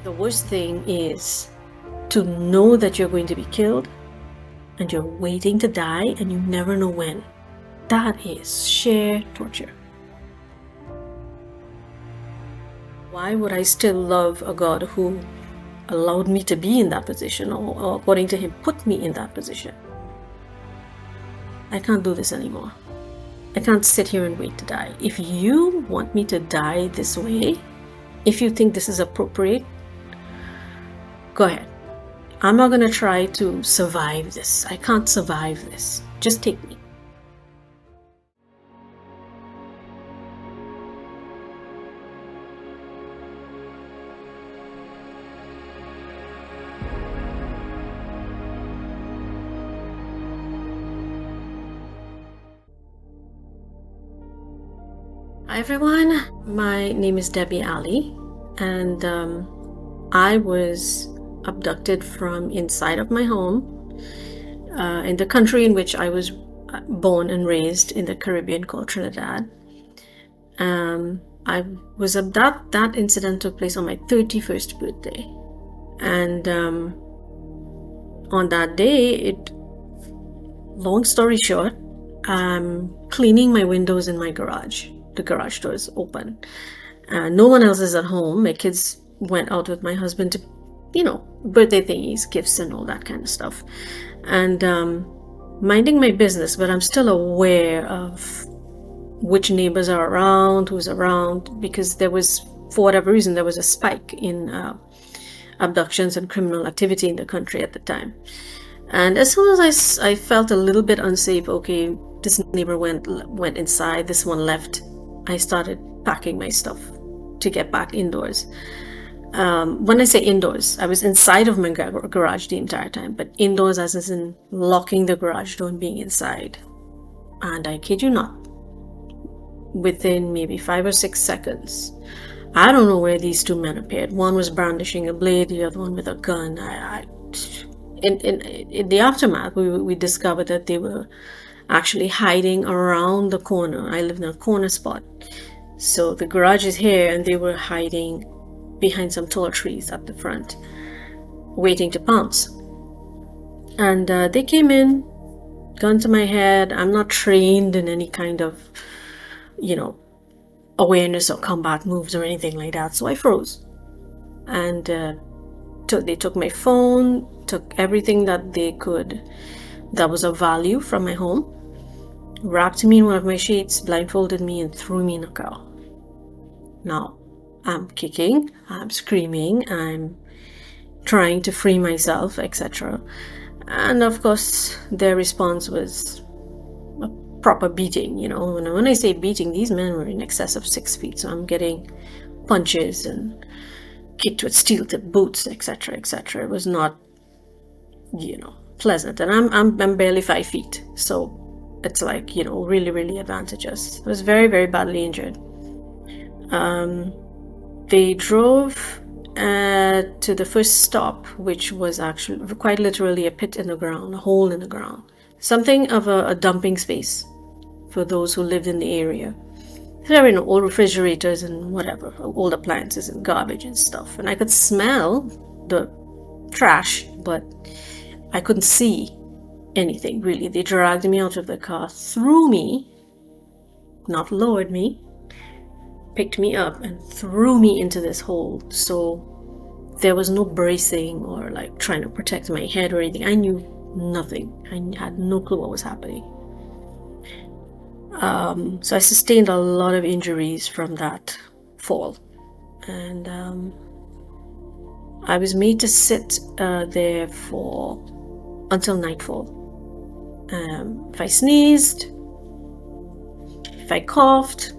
The worst thing is to know that you're going to be killed and you're waiting to die and you never know when. That is sheer torture. Why would I still love a God who allowed me to be in that position, or according to him, put me in that position? I can't do this anymore. I can't sit here and wait to die. If you want me to die this way, if you think this is appropriate, go ahead. I'm not going to try to survive this. I can't survive this. Just take me. Hi everyone, my name is Debbie Ali, and I was abducted from inside of my home in the country in which I was born and raised, in the Caribbean, called Trinidad. I was abducted. That incident took place on my 31st birthday, and on that day, long story short, I'm cleaning my windows in my garage. The garage door is open. No one else is at home. My kids went out with my husband to, birthday thingies, gifts and all that kind of stuff. And minding my business, but I'm still aware of which neighbors are around, who's around, because for whatever reason, there was a spike in abductions and criminal activity in the country at the time. And as soon as I felt a little bit unsafe, okay, this neighbor went inside, this one left, I started packing my stuff to get back indoors. When I say indoors, I was inside of my garage the entire time, but indoors as in locking the garage door and being inside. And I kid you not, within maybe 5 or 6 seconds, I don't know where these two men appeared. One was brandishing a blade, the other one with a gun. In the aftermath, we discovered that they were actually hiding around the corner. I live in a corner spot, so the garage is here, and they were hiding behind some tall trees at the front, waiting to pounce. And they came in, gun to my head. I'm not trained in any kind of, awareness or combat moves or anything like that, so I froze. And they took my phone, took everything that they could that was of value from my home, wrapped me in one of my sheets, blindfolded me, and threw me in a car. Now, I'm kicking, I'm screaming, I'm trying to free myself, etc. And of course, their response was a proper beating. When I say beating, these men were in excess of 6 feet, so I'm getting punches and kicked with steel-tipped boots, etc., etc. It was not, pleasant, and I'm barely 5 feet, so it's like, really, really advantageous. I was very, very badly injured. They drove to the first stop, which was actually quite literally a pit in the ground, a hole in the ground, something of a dumping space for those who lived in the area. There were old refrigerators and whatever, old appliances and garbage and stuff, and I could smell the trash, but I couldn't see anything, really. They dragged me out of the car, threw me, not lowered me, picked me up and threw me into this hole. So there was no bracing or like trying to protect my head or anything. I knew nothing. I had no clue what was happening. So I sustained a lot of injuries from that fall. And I was made to sit there until nightfall. If I sneezed, if I coughed,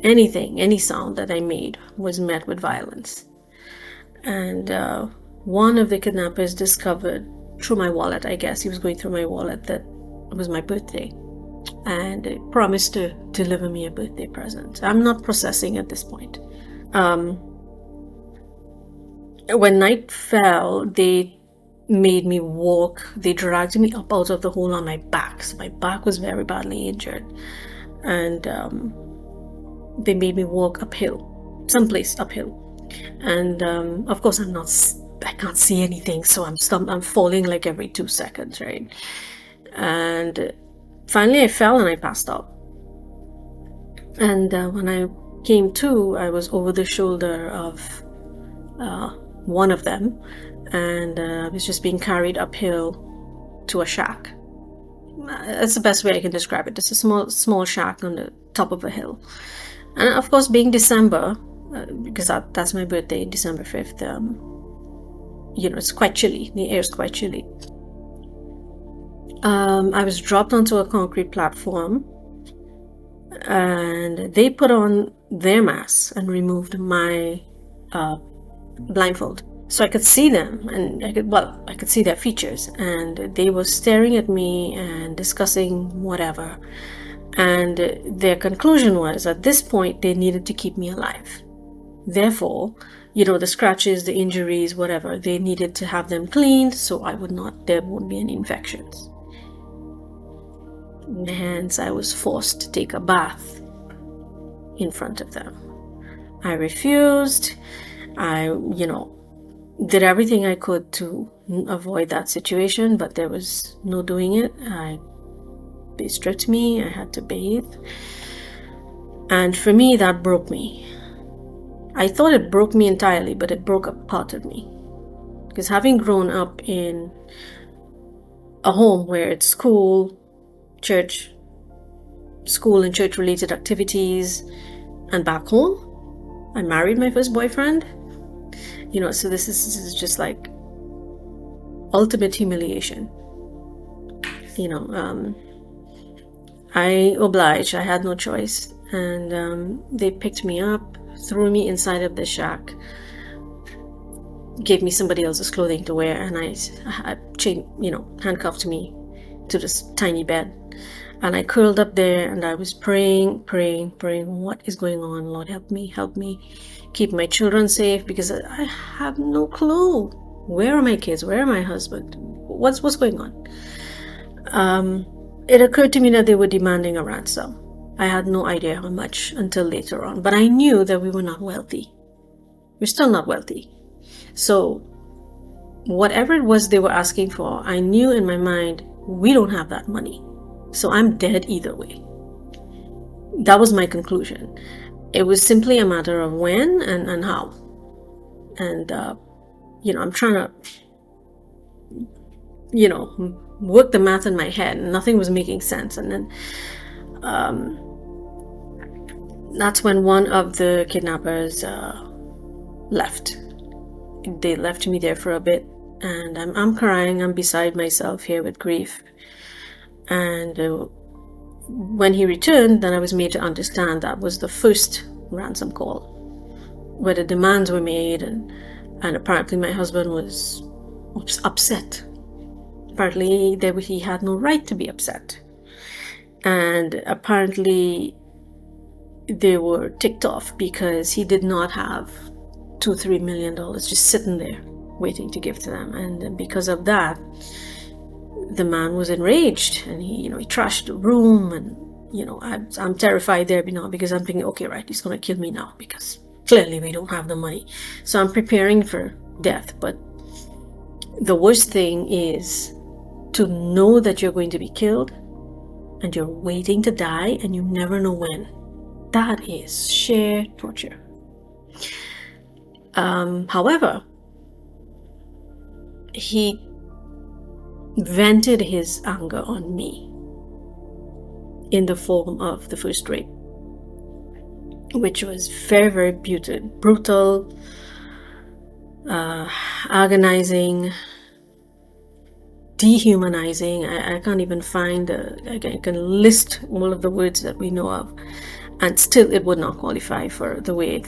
any sound that I made was met with violence. And one of the kidnappers discovered through my wallet, I guess he was going through my wallet, that it was my birthday, and they promised to deliver me a birthday present. I'm not processing at this point. When night fell, they made me walk. They dragged me up out of the hole on my back. So my back was very badly injured. And they made me walk uphill, someplace uphill. And of course, I can't see anything, so I'm falling like every 2 seconds, right? And finally, I fell and I passed out. And when I came to, I was over the shoulder of one of them, and I was just being carried uphill to a shack. That's the best way I can describe it. It's a small shack on the top of a hill. And of course, being December, because that's my birthday, December 5th, it's quite chilly. The air's quite chilly. I was dropped onto a concrete platform, and they put on their masks and removed my blindfold. So I could see them, and I could see their features, and they were staring at me and discussing whatever. And their conclusion was, at this point, they needed to keep me alive. Therefore, the scratches, the injuries, whatever, they needed to have them cleaned so there wouldn't be any infections. Hence, I was forced to take a bath in front of them. I refused. I, did everything I could to avoid that situation, but there was no doing it. They stripped me. I had to bathe. And for me, that broke me. I thought it broke me entirely, but it broke a part of me. Because having grown up in a home where it's school and church related activities, and back home, I married my first boyfriend. So this is just like ultimate humiliation. I obliged. I had no choice. And they picked me up, threw me inside of the shack, gave me somebody else's clothing to wear, and handcuffed me to this tiny bed. And I curled up there and I was praying, what is going on? Lord, help me, keep my children safe, because I have no clue. Where are my kids? Where are my husband? What's going on? It occurred to me that they were demanding a ransom. I had no idea how much until later on, but I knew that we were not wealthy. We're still not wealthy. So whatever it was they were asking for, I knew in my mind, we don't have that money. So I'm dead either way. That was my conclusion. It was simply a matter of when and how. And, I'm trying to, work the math in my head, and nothing was making sense. And then that's when one of the kidnappers left. They left me there for a bit, and I'm crying. I'm beside myself here with grief. And when he returned, then I was made to understand that was the first ransom call, where the demands were made, and apparently my husband was upset. Apparently he had no right to be upset. And apparently they were ticked off because he did not have $2-3 million just sitting there waiting to give to them. And because of that, the man was enraged, and he trashed the room. And I'm terrified there now, because I'm thinking, okay, right, he's gonna kill me now, because clearly we don't have the money. So I'm preparing for death. But the worst thing is to know that you're going to be killed, and you're waiting to die, and you never know when. That is sheer torture. However, he vented his anger on me in the form of the first rape, which was very, very brutal, agonizing, dehumanizing. I can't even find I can list all of the words that we know of, and still it would not qualify for the way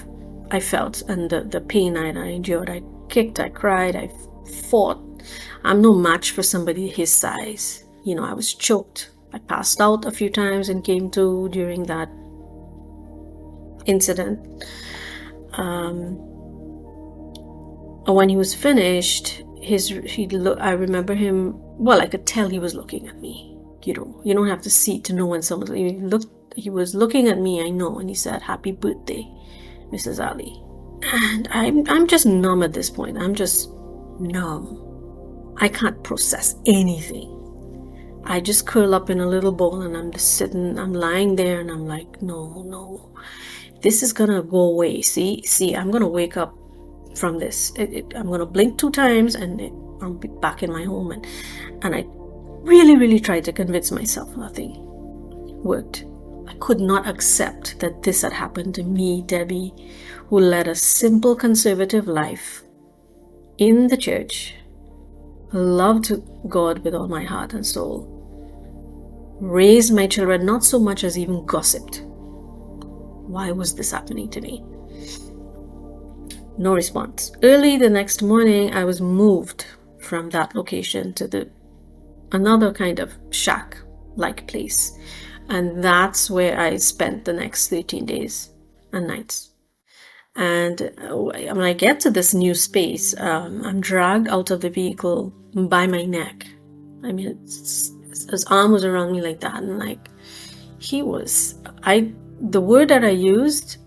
I felt and the pain I endured. I kicked, I cried, I fought. I'm no match for somebody his size. I was choked. I passed out a few times and came to during that incident. When he was finished, I remember him. Well, I could tell he was looking at me. You don't have to see to know when someone he was looking at me. I know, and he said, "Happy birthday, Mrs. Ali." And I'm just numb at this point. I'm just numb. I can't process anything. I just curl up in a little ball and I'm just sitting, I'm lying there and I'm like, no, this is gonna go away. See, I'm gonna wake up from this. I'm gonna blink 2 times and I'll be back in my home. And I really tried to convince myself. Nothing worked. I could not accept that this had happened to me, Debbie, who led a simple conservative life in the church, loved God with all my heart and soul, raised my children, not so much as even gossiped. Why was this happening to me? No response. Early the next morning, I was moved from that location to another kind of shack-like place. And that's where I spent the next 13 days and nights. And when I get to this new space, I'm dragged out of the vehicle by my neck. I mean, his arm was around me like that. And like, the word that I used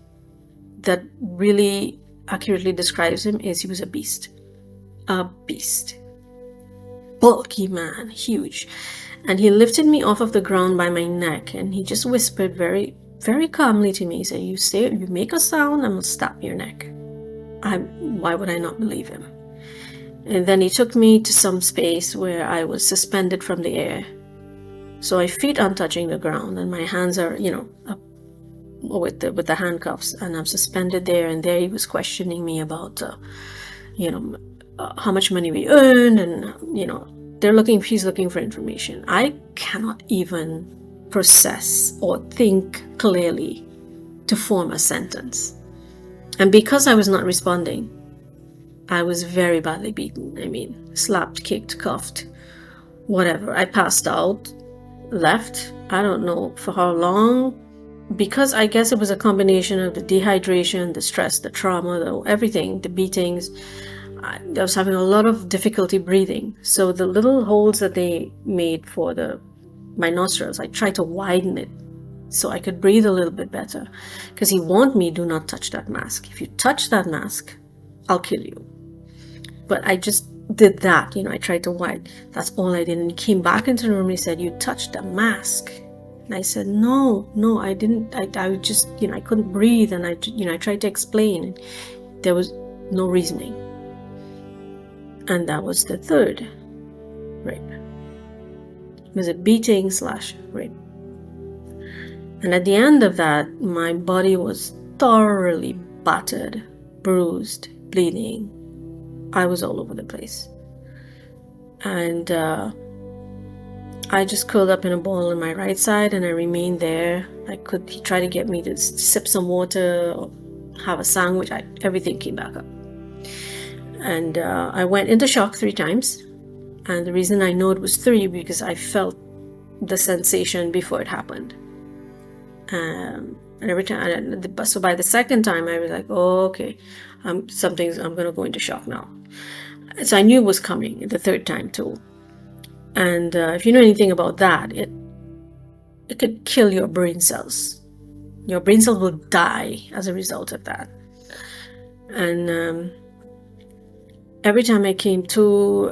that really accurately describes him is he was a beast. A beast. Bulky man, huge. And he lifted me off of the ground by my neck and he just whispered very, very calmly to me. He said, you make a sound, I'm gonna snap your neck. Why would I not believe him? And then he took me to some space where I was suspended from the air. So my feet aren't touching the ground and my hands are, up with the handcuffs, and I'm suspended there. And there he was questioning me about, how much money we earned, and he's looking for information. I cannot even process or think clearly to form a sentence. And because I was not responding, I was very badly beaten. I mean, slapped, kicked, cuffed, whatever. I passed out, left. I don't know for how long, because I guess it was a combination of the dehydration, the stress, the trauma, everything, the beatings. I was having a lot of difficulty breathing. So the little holes that they made for my nostrils, I tried to widen it so I could breathe a little bit better. Because he warned me, do not touch that mask. If you touch that mask, I'll kill you. But I just did that. I tried to widen. That's all I did. And he came back into the room and he said, you touched the mask. And I said, no, I didn't. I just, I couldn't breathe. And I tried to explain. And there was no reasoning. And that was the third rape. It was a beating / rape. And at the end of that, my body was thoroughly battered, bruised, bleeding. I was all over the place. And I just curled up in a ball on my right side and I remained there. He tried to get me to sip some water or have a sandwich. Everything came back up. And I went into shock 3 times. And the reason I know it was 3 because I felt the sensation before it happened. And every time, so by the second time, I was like, oh, okay, I'm going to go into shock now. So I knew it was coming the 3rd time too. And if you know anything about that, it could kill your brain cells. Your brain cells will die as a result of that. And every time I came to,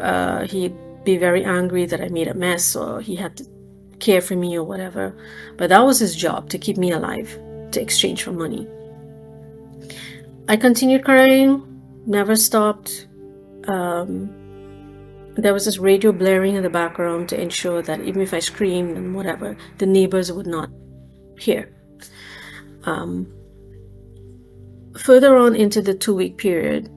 he'd be very angry that I made a mess or he had to care for me or whatever. But that was his job, to keep me alive, to exchange for money. I continued crying, never stopped. There was this radio blaring in the background to ensure that even if I screamed and whatever, the neighbors would not hear. Further on into the 2-week period,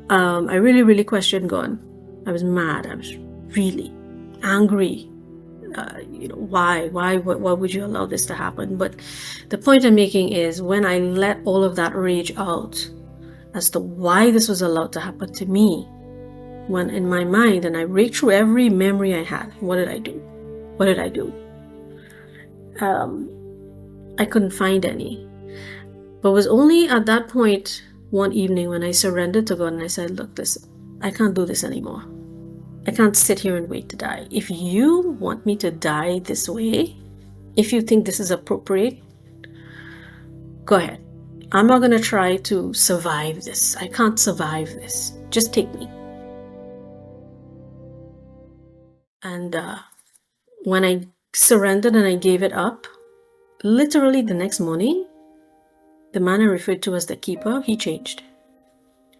I really questioned God. I was mad. I was really angry. Why would you allow this to happen? But the point I'm making is, when I let all of that rage out as to why this was allowed to happen to me, when in my mind, and I raked through every memory I had, what did I do? I couldn't find any. But it was only at that point, one evening, when I surrendered to God and I said, look, listen, I can't do this anymore. I can't sit here and wait to die. If you want me to die this way, if you think this is appropriate, go ahead. I'm not going to try to survive this. I can't survive this. Just take me. And when I surrendered and I gave it up, literally the next morning, the man I referred to as the keeper, he changed.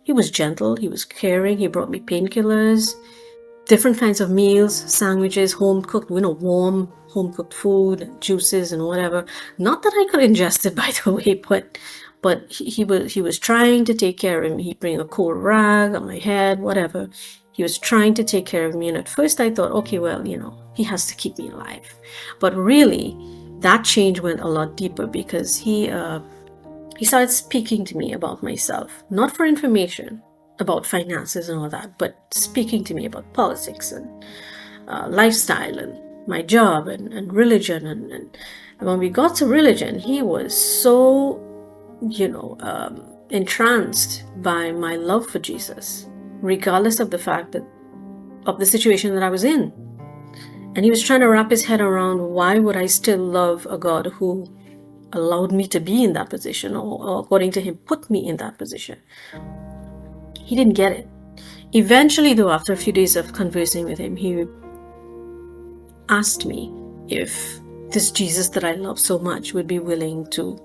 He was gentle, he was caring, he brought me painkillers, different kinds of meals, sandwiches, home cooked, warm home cooked food, juices and whatever. Not that I could ingest it, by the way, but he was trying to take care of me. He'd bring a cold rag on my head, whatever. He was trying to take care of me. And at first I thought, okay, well, he has to keep me alive. But really, that change went a lot deeper because he started speaking to me about myself, not for information about finances and all that, but speaking to me about politics and lifestyle and my job and religion. And when we got to religion, he was so, entranced by my love for Jesus, regardless of the fact that of the situation that I was in. And he was trying to wrap his head around, why would I still love a God who allowed me to be in that position, or according to him, put me in that position. He didn't get it. Eventually, though, after a few days of conversing with him, he asked me if this Jesus that I love so much would be willing to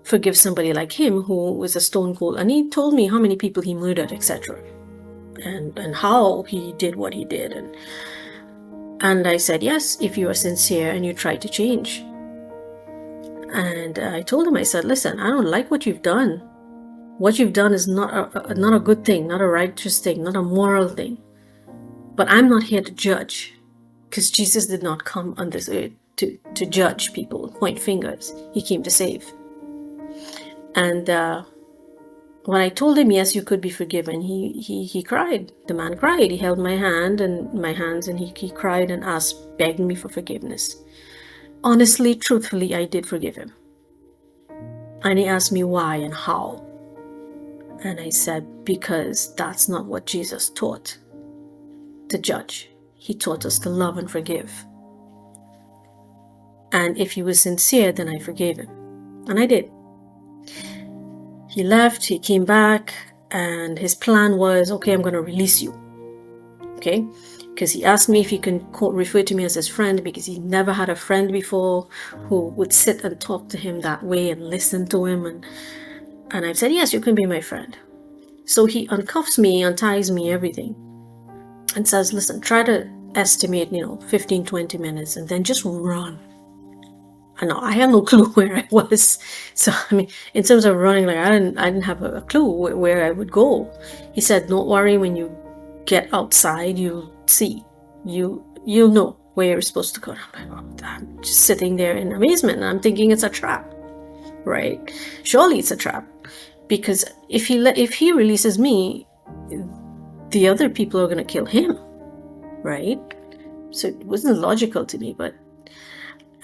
forgive somebody like him who was a stone cold. And he told me how many people he murdered, etc. And how he did what he did. And I said, yes, if you are sincere and you try to change. And I told him, I said, listen, I don't like what you've done. What you've done is not a good thing, not a righteous thing, not a moral thing. But I'm not here to judge, because Jesus did not come on this earth to judge people, point fingers. He came to save. And when I told him, yes, you could be forgiven, he cried. The man cried. He held my hand and my hands, and he cried and begged me for forgiveness. Honestly, truthfully, I did forgive him. And he asked me why and how. And I said, because that's not what Jesus taught, to judge. He taught us to love and forgive. And if he was sincere, then I forgave him. And I did. He left, he came back, and his plan was, okay, I'm going to release you. Okay? Because he asked me if he can refer to me as his friend, because he never had a friend before who would sit and talk to him that way and listen to him. And I said, yes, you can be my friend. So he uncuffs me, unties me, everything, and says, listen, try to estimate, 15, 20 minutes, and then just run. And I had no clue where I was. So, in terms of running, I didn't have a clue where I would go. He said, don't worry, when you get outside, you'll see. You'll know where you're supposed to go. I'm just sitting there in amazement. And I'm thinking it's a trap, right? Surely it's a trap. Because if he releases me, the other people are going to kill him, right? So it wasn't logical to me,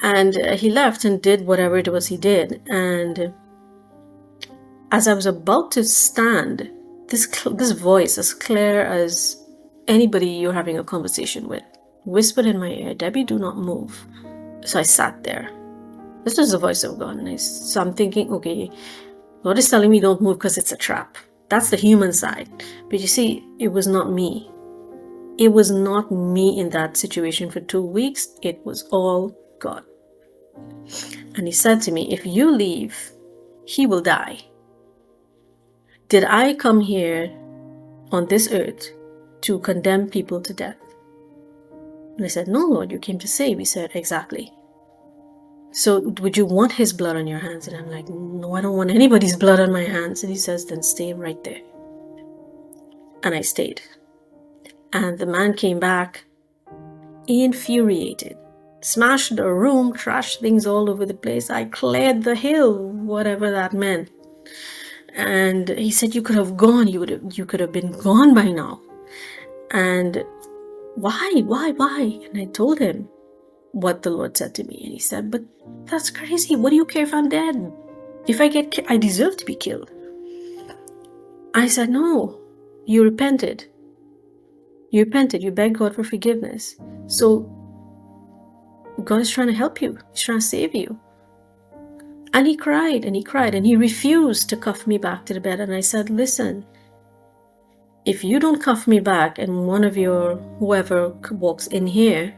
and he left and did whatever it was he did. And as I was about to stand, this voice, as clear as anybody you're having a conversation with, whispered in my ear, Debbie, do not move. So I sat there. This was the voice of God. So I'm thinking, okay, Lord is telling me don't move because it's a trap. That's the human side. But you see, it was not me. It was not me in that situation for 2 weeks. It was all God. And he said to me, if you leave, he will die. Did I come here on this earth to condemn people to death? And I said, no, Lord, you came to save. He said, exactly. So would you want his blood on your hands? And I'm like, no, I don't want anybody's blood on my hands. And he says, then stay right there. And I stayed. And the man came back infuriated, smashed the room, trashed things all over the place. I cleared the hill, whatever that meant. And he said, you could have gone. You could have been gone by now. And why? And I told him what the Lord said to me. And he said, but that's crazy. What do you care if I'm dead? If I get killed, I deserve to be killed. I said, no, you repented. You repented. You begged God for forgiveness. So God is trying to help you. He's trying to save you. And he cried and he cried and he refused to cuff me back to the bed. And I said, listen, if you don't cuff me back and one of your whoever walks in here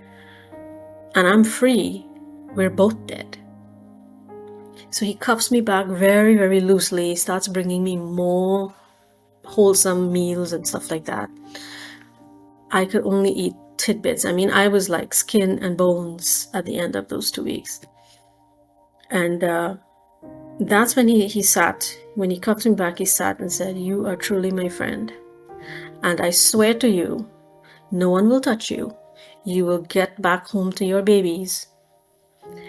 and I'm free, we're both dead. So he cuffs me back very, very loosely, starts bringing me more wholesome meals and stuff like that. I could only eat tidbits. I mean, I was like skin and bones at the end of those 2 weeks. And that's when he sat, when he cuffed me back, he sat and said, you are truly my friend. And I swear to you, no one will touch you. You will get back home to your babies.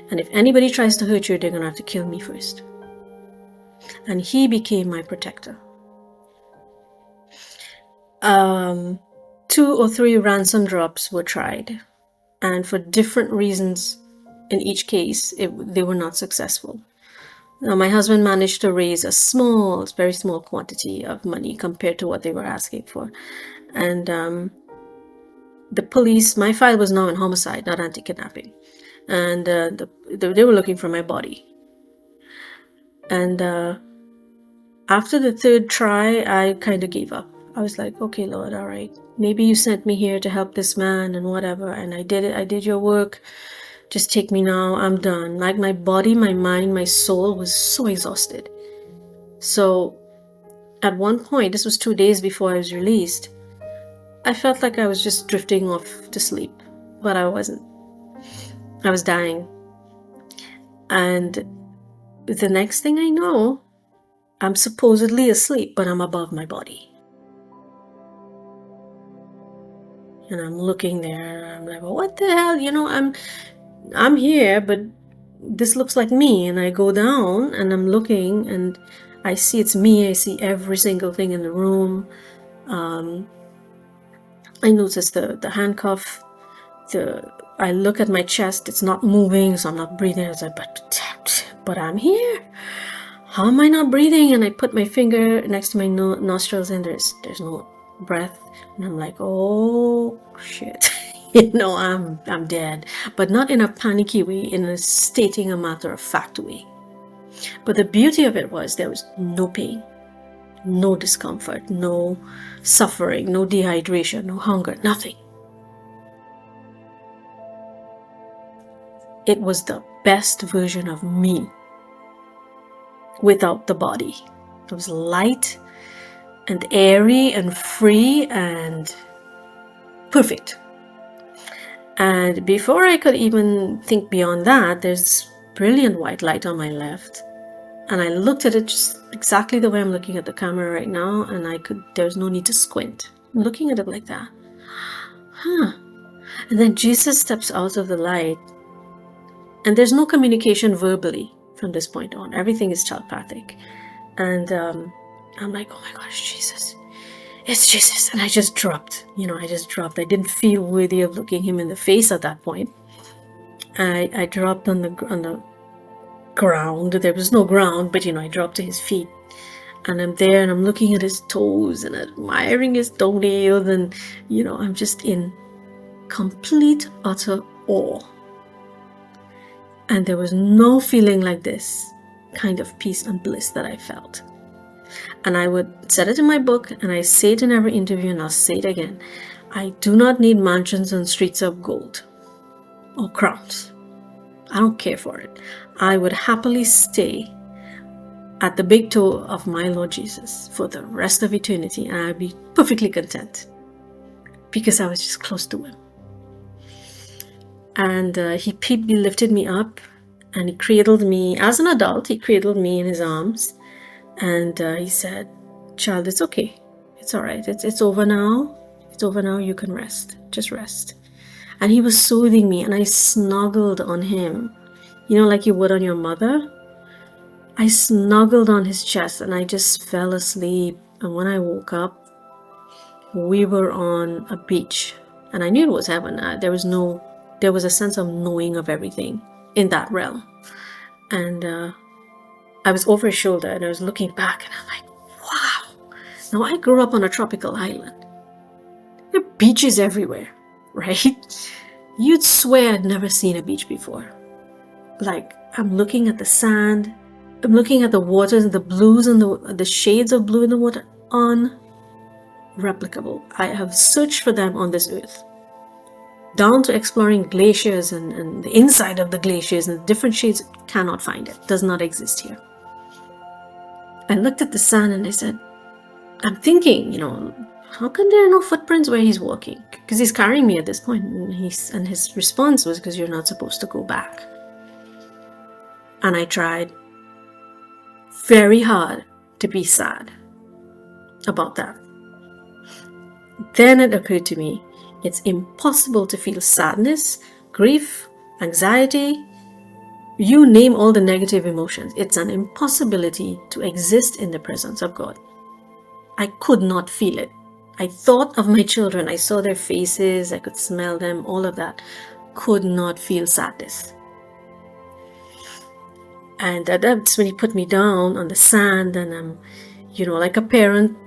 And if anybody tries to hurt you, they're going to have to kill me first. And he became my protector. 2 or 3 ransom drops were tried. And for different reasons, in each case, they were not successful. Now, my husband managed to raise a small, very small quantity of money compared to what they were asking for. And the police, my file was now in homicide, not anti-kidnapping. And they were looking for my body. And after the 3rd try, I kind of gave up. I was like, okay, Lord, all right. Maybe you sent me here to help this man and whatever. And I did it. I did your work. Just take me now. I'm done. Like my body, my mind, my soul was so exhausted. So at one point, this was 2 days before I was released, I felt like I was just drifting off to sleep, but I wasn't. I was dying. And the next thing I know, I'm supposedly asleep, but I'm above my body. And I'm looking there, and I'm like, well, what the hell? You know, I'm here, but this looks like me. And I go down and I'm looking and I see it's me. I see every single thing in the room. I notice the handcuff. I look at my chest. It's not moving, so I'm not breathing. I was like, but I'm here. How am I not breathing? And I put my finger next to my nostrils and there's no breath. And I'm like, oh shit. You know, I'm dead. But not in a panicky way, in a stating a matter of fact way. But the beauty of it was there was no pain, no discomfort, no suffering, no dehydration, no hunger, nothing. It was the best version of me without the body. It was light and airy and free and perfect. And before I could even think beyond that, there's brilliant white light on my left. And I looked at it just exactly the way I'm looking at the camera right now, and there's no need to squint. I'm looking at it like that. And then Jesus steps out of the light, and there's no communication verbally from this point on. Everything is telepathic. And I'm like, oh my gosh, Jesus. It's Jesus. And I just dropped. I didn't feel worthy of looking him in the face at that point. I dropped on the ground. There was no ground, but I dropped to his feet. And I'm there and I'm looking at his toes and admiring his toenails. And, I'm just in complete, utter awe. And there was no feeling like this kind of peace and bliss that I felt. And I would set it in my book, and I say it in every interview, and I'll say it again. I do not need mansions and streets of gold or crowns. I don't care for it. I would happily stay at the big toe of my Lord Jesus for the rest of eternity, and I'd be perfectly content because I was just close to him. And he lifted me up, and he cradled me. As an adult, he cradled me in his arms. And he said, child, it's okay. It's all right. It's over now. It's over now. You can rest. Just rest. And he was soothing me, and I snuggled on him. Like you would on your mother. I snuggled on his chest, and I just fell asleep. And when I woke up, we were on a beach. And I knew it was heaven. There was a sense of knowing of everything in that realm. And I was over his shoulder and I was looking back and I'm like, wow. Now I grew up on a tropical island. There are beaches everywhere, right? You'd swear I'd never seen a beach before. Like, I'm looking at the sand I'm looking at the waters, the blues and the shades of blue in the water, unreplicable. I have searched for them on this earth, down to exploring glaciers and the inside of the glaciers and the different shades. Cannot find it. Does not exist here. I looked at the sand and I said, I'm thinking, how come there are no footprints where he's walking? Because he's carrying me at this point. And his response was, because you're not supposed to go back. And I tried very hard to be sad about that. Then it occurred to me, it's impossible to feel sadness, grief, anxiety, you name all the negative emotions. It's an impossibility to exist in the presence of God. I could not feel it. I thought of my children. I saw their faces. I could smell them, all of that. Could not feel sadness. And that's when he put me down on the sand, and I'm, like a parent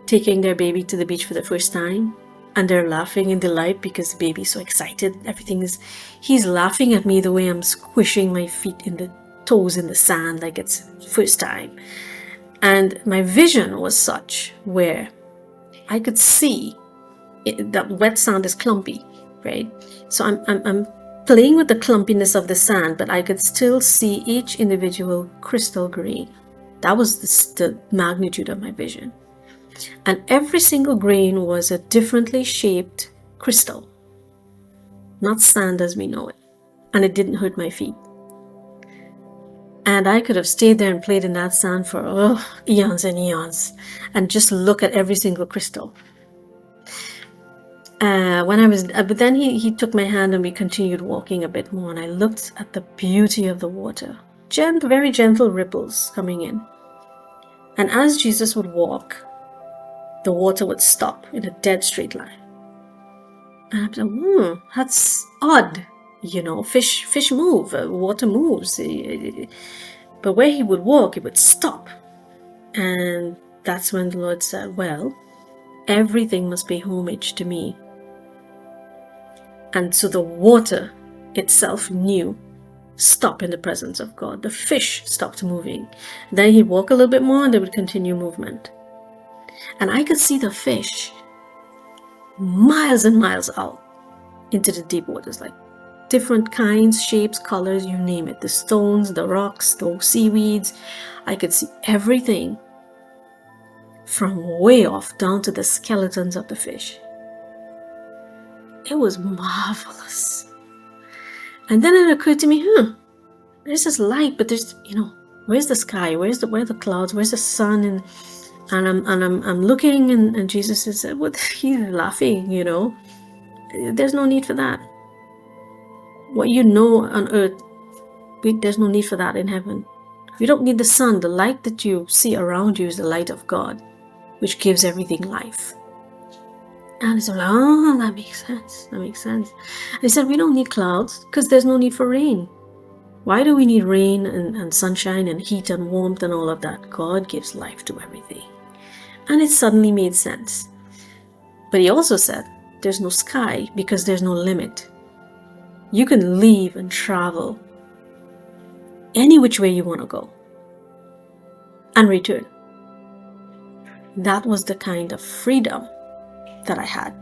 taking their baby to the beach for the first time, and they're laughing in delight because the baby's so excited. He's laughing at me the way I'm squishing my feet in the toes in the sand like it's first time. And my vision was such where I could see that wet sand is clumpy, right? So I'm playing with the clumpiness of the sand, but I could still see each individual crystal grain. That was the magnitude of my vision. And every single grain was a differently shaped crystal, not sand as we know it. And it didn't hurt my feet. And I could have stayed there and played in that sand for eons and eons and just look at every single crystal. But then he took my hand and we continued walking a bit more, and I looked at the beauty of the water. Very gentle ripples coming in. And as Jesus would walk, the water would stop in a dead straight line. And I thought, that's odd. Fish move, water moves. But where he would walk, it would stop. And that's when the Lord said, well, everything must pay homage to me. And so the water itself knew, stop in the presence of God. The fish stopped moving. Then he'd walk a little bit more and they would continue movement. And I could see the fish miles and miles out into the deep waters, like different kinds, shapes, colors, you name it. The stones, the rocks, the seaweeds. I could see everything from way off down to the skeletons of the fish. It was marvelous. And then it occurred to me, there's this light, but there's, where's the sky? Where are the clouds? Where's the sun? And I'm looking, and Jesus is, he's laughing, There's no need for that. What you know on earth, there's no need for that in heaven. You don't need the sun. The light that you see around you is the light of God, which gives everything life. And it's like, that makes sense. That makes sense. And he said, we don't need clouds because there's no need for rain. Why do we need rain and sunshine and heat and warmth and all of that? God gives life to everything. And it suddenly made sense. But he also said, there's no sky because there's no limit. You can leave and travel any which way you want to go and return. That was the kind of freedom that I had.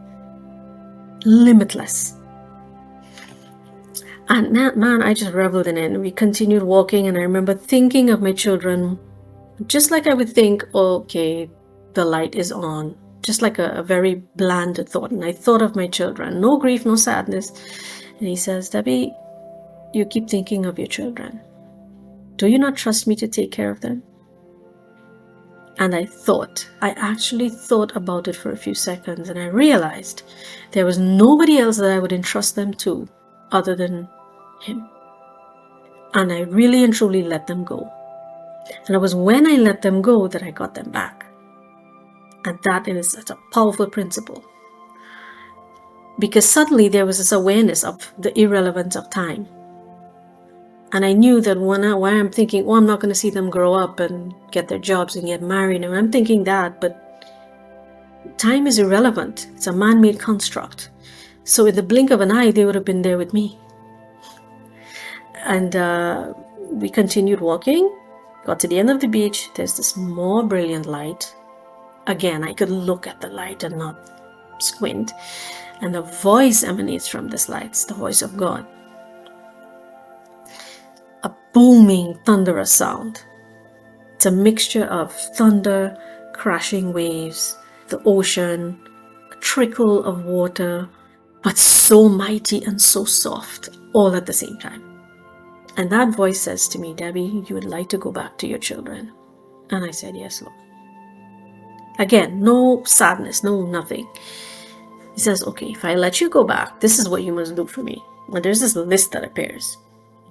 Limitless. And man, I just reveled in it. We continued walking, and I remember thinking of my children, just like I would think, okay, the light is on. Just like a very bland thought. And I thought of my children. No grief, no sadness. And he says, Debbie, you keep thinking of your children. Do you not trust me to take care of them? And I actually thought about it for a few seconds, and I realized there was nobody else that I would entrust them to other than him. And I really and truly let them go. And it was when I let them go that I got them back. And that is such a powerful principle. Because suddenly there was this awareness of the irrelevance of time. And I knew that when I'm thinking, I'm not going to see them grow up and get their jobs and get married. And I'm thinking that, but time is irrelevant. It's a man-made construct. So in the blink of an eye, they would have been there with me. And we continued walking. Got to the end of the beach, there's this more brilliant light. Again, I could look at the light and not squint. And the voice emanates from this light. It's the voice of God. A booming, thunderous sound. It's a mixture of thunder, crashing waves, the ocean, a trickle of water, but so mighty and so soft, all at the same time. And that voice says to me, Debbie, you would like to go back to your children. And I said, yes, Lord. Again, no sadness, no nothing. He says, okay, if I let you go back, this is what you must do for me. And there's this list that appears.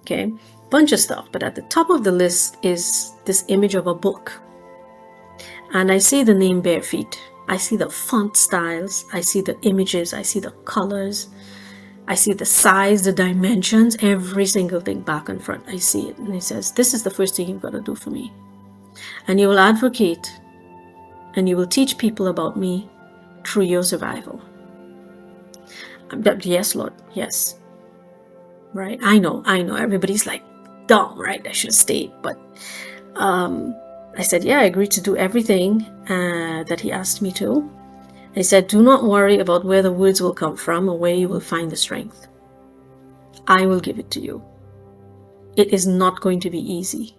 Okay, bunch of stuff. But at the top of the list is this image of a book. And I see the name Bare Feet. I see the font styles. I see the images. I see the colors. I see the size, the dimensions, every single thing back and front. I see it. And he says, this is the first thing you've got to do for me. And you will advocate and you will teach people about me through your survival. Yes, Lord. Yes. Right. I know. Everybody's like, dumb, right? I should have stayed. But I said, yeah, I agreed to do everything that he asked me to. He said, do not worry about where the words will come from or where you will find the strength. I will give it to you. It is not going to be easy,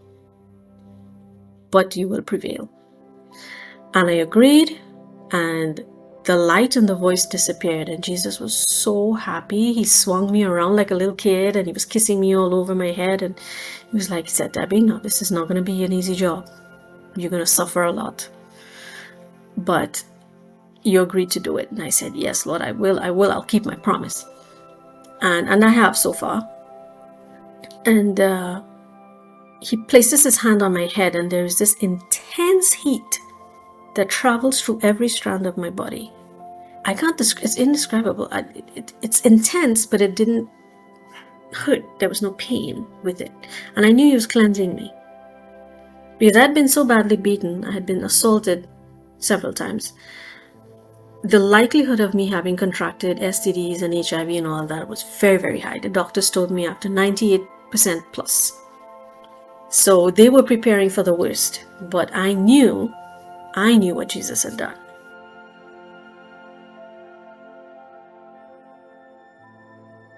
but you will prevail. And I agreed, and the light and the voice disappeared, and Jesus was so happy. He swung me around like a little kid, and he was kissing me all over my head, and he was like, he said, Debbie, no, this is not going to be an easy job. You're going to suffer a lot, but you agreed to do it. And I said, yes, Lord, I will, I'll keep my promise. And I have so far. And he places his hand on my head, and there's this intense heat that travels through every strand of my body. I can't describe, it's indescribable. It's intense, but it didn't hurt. There was no pain with it. And I knew he was cleansing me. Because I had been so badly beaten, I had been assaulted several times. The likelihood of me having contracted STDs and HIV and all that was very, very high. The doctors told me after 98% plus. So they were preparing for the worst. But I knew what Jesus had done.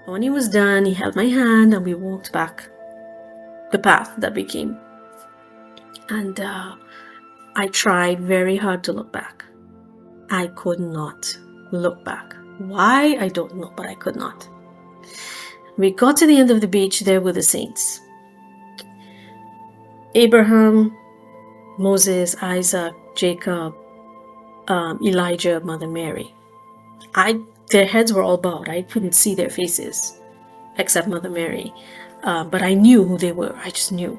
When he was done, he held my hand and we walked back the path that we came. And I tried very hard to look back. I could not look back. Why? I don't know, but I could not. We got to the end of the beach. There were the saints. Abraham, Moses, Isaac, Jacob, Elijah, Mother Mary. Their heads were all bowed. I couldn't see their faces, except Mother Mary. But I knew who they were. I just knew.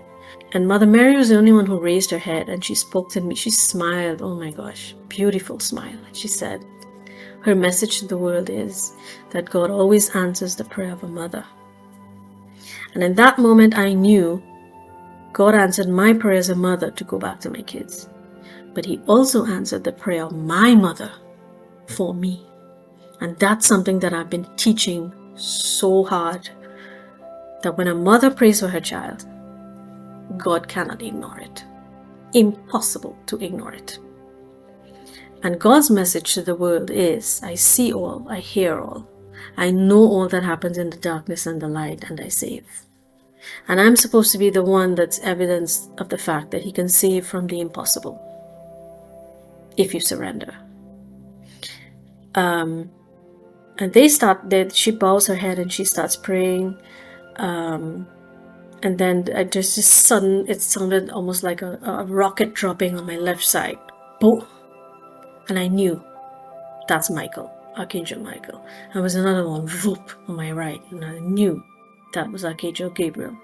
And Mother Mary was the only one who raised her head, and she spoke to me. She smiled. Oh my gosh, beautiful smile. And she said, her message to the world is that God always answers the prayer of a mother. And in that moment, I knew God answered my prayer as a mother to go back to my kids. But he also answered the prayer of my mother for me. And that's something that I've been teaching so hard, that when a mother prays for her child, God cannot ignore it. Impossible to ignore it. And God's message to the world is, I see all, I hear all. I know all that happens in the darkness and the light, and I save. And I'm supposed to be the one that's evidence of the fact that he can save from the impossible if you surrender. And she bows her head and she starts praying. And then there's this sudden, it sounded almost like a rocket dropping on my left side. Boom! And I knew that's Michael, Archangel Michael. There was another one, whoop, on my right. And I knew that was Archangel Gabriel.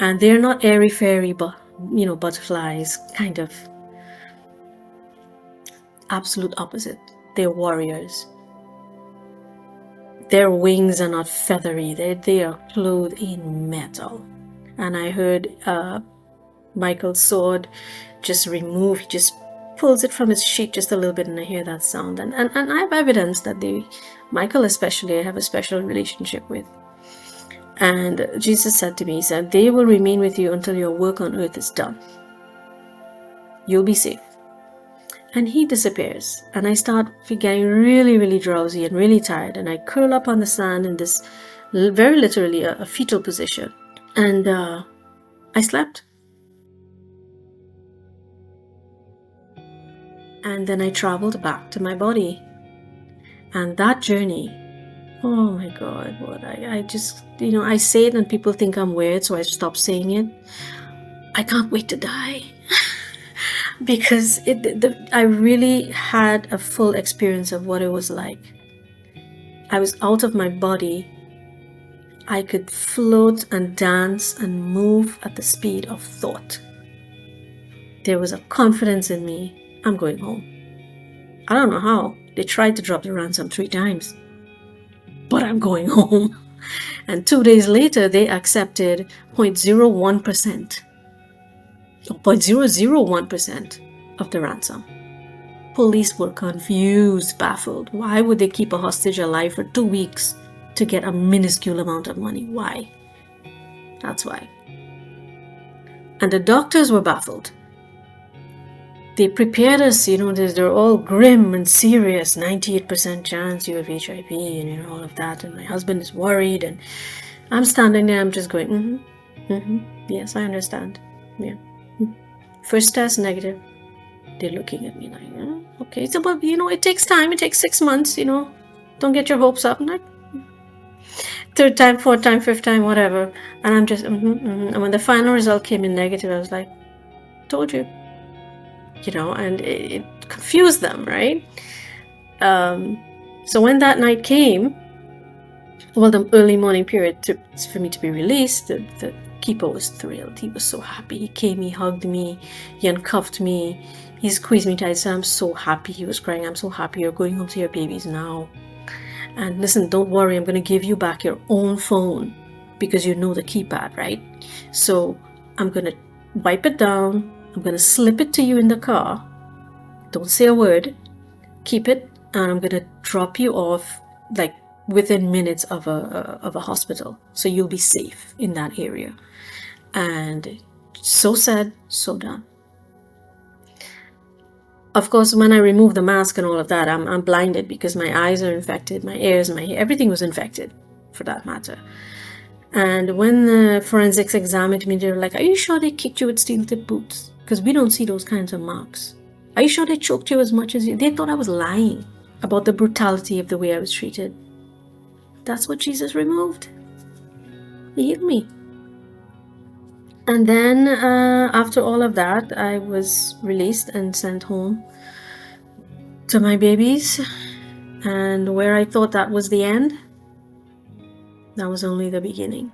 And they're not airy-fairy, butterflies, kind of. Absolute opposite. They're warriors. Their wings are not feathery. They are clothed in metal. And I heard Michael's sword just remove. He just pulls it from his sheath just a little bit, and I hear that sound. And I have evidence that Michael especially, I have a special relationship with. And Jesus said to me, he said, they will remain with you until your work on earth is done. You'll be safe. And he disappears. And I start getting really, really drowsy and really tired. And I curl up on the sand in this, very literally, a fetal position. And I slept. And then I traveled back to my body. And that journey, oh my God, what I just, I say it and people think I'm weird, so I stop saying it. I can't wait to die. Because I really had a full experience of what it was like. I was out of my body. I could float and dance and move at the speed of thought. There was a confidence in me. I'm going home. I don't know how. They tried to drop the ransom 3 times. But I'm going home. And 2 days later, they accepted 0.01%. Or 0.001% of the ransom. Police were confused, baffled. Why would they keep a hostage alive for 2 weeks to get a minuscule amount of money? Why? That's why. And the doctors were baffled. They prepared us, they're all grim and serious, 98% chance you have HIV and all of that. And my husband is worried, and I'm standing there, I'm just going, yes, I understand. Yeah. First test, negative. They're looking at me like, okay. So, but, it takes time. It takes 6 months, Don't get your hopes up. I'm like, 3rd time, 4th time, 5th time, whatever. And I'm just, And when the final result came in negative, I was like, told you. And it confused them, right? So when that night came, well, the early morning period for me to be released, the keeper was thrilled. He was so happy. He came, he hugged me, he uncuffed me, he squeezed me tight. He said, I'm so happy. He was crying, I'm so happy you're going home to your babies now. And listen, don't worry, I'm going to give you back your own phone because you know the keypad, right? So I'm going to wipe it down. I'm going to slip it to you in the car. Don't say a word. Keep it, and I'm going to drop you off like within minutes of a hospital. So you'll be safe in that area. And so said, so done. Of course, when I remove the mask and all of that, I'm blinded because my eyes are infected, my ears, my hair, everything was infected for that matter. And when the forensics examined me, they were like, are you sure they kicked you with steel-tip boots? Because we don't see those kinds of marks. Are you sure they choked you as much as you? They thought I was lying about the brutality of the way I was treated. That's what Jesus removed. He healed me. And then after all of that, I was released and sent home to my babies. And where I thought that was the end, that was only the beginning.